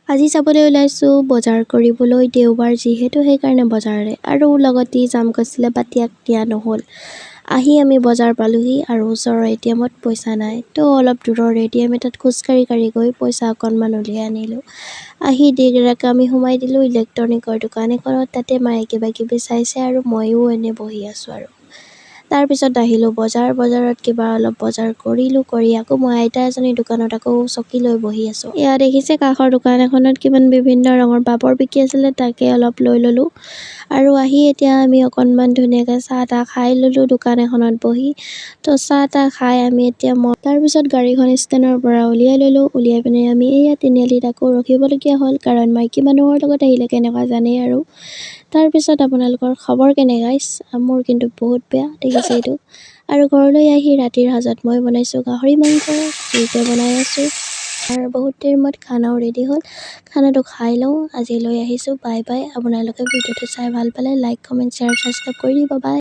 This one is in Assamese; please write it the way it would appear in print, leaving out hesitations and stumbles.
আজি যাবলৈ ওলাইছোঁ বজাৰ কৰিবলৈ দেওবাৰ যিহেতু সেইকাৰণে বজাৰলৈ আৰু লগতে যাম কৈছিলে বাটিয়াক দিয়া নহ'ল। আহি আমি বজাৰ পালোহি আৰু ওচৰৰ এটিএমত পইচা নাই তো অলপ দূৰৰ এটিএম এটাত খোজকাঢ়ি গৈ পইচা অকণমান উলিয়াই আনিলোঁ। আহি দেৰিকৈ আমি সোমাই দিলোঁ ইলেক্ট্ৰনিকৰ দোকান এখনত। তাতে মায়ে কিবা চাইছে আৰু ময়ো এনেই বহি আছোঁ আৰু তাৰপিছত আহিলোঁ বজাৰত কিবা অলপ বজাৰ কৰিলোঁ। কৰি আকৌ মই আইতা এজনী দোকানত আকৌ চকী লৈ বহি আছোঁ। এয়া দেখিছে কাষৰ দোকান এখনত কিমান বিভিন্ন ৰঙৰ পাপৰ বিকি আছিলে, তাকে অলপ লৈ ল'লোঁ আৰু আহি এতিয়া আমি অকণমান ধুনীয়াকৈ চাহ তাহ খাই ল'লোঁ দোকান এখনত বহি। তো চাহ তাহ খাই আমি এতিয়া তাৰপিছত গাড়ীখন ষ্টেণ্ডৰ পৰা উলিয়াই ল'লোঁ। উলিয়াই পিনে আমি এয়া তিনিআলিত আকৌ ৰখিবলগীয়া হ'ল, কাৰণ মাইকী মানুহৰ লগত আহিলে কেনেকুৱা জানেই আৰু। তাৰপিছত আপোনালোকৰ খবৰ কেনে গাইছ? মোৰ কিন্তু বহুত বেয়া দেখিছে এইটো। আৰু ঘৰলৈ আহি ৰাতিৰ সাজত মই বনাইছোঁ গাহৰি মাংস, জুইতে বনাই আছোঁ আৰু বহুত দেৰি মূৰত খানাও ৰেডি হ'ল। খানাটো খাই লওঁ, আজিলৈ আহিছোঁ, বাই বাই। আপোনালোকে ভিডিঅ'টো চাই ভাল পালে লাইক কমেণ্ট শ্বেয়াৰ ছাবস্ক্ৰাইব কৰি দিব, বাই।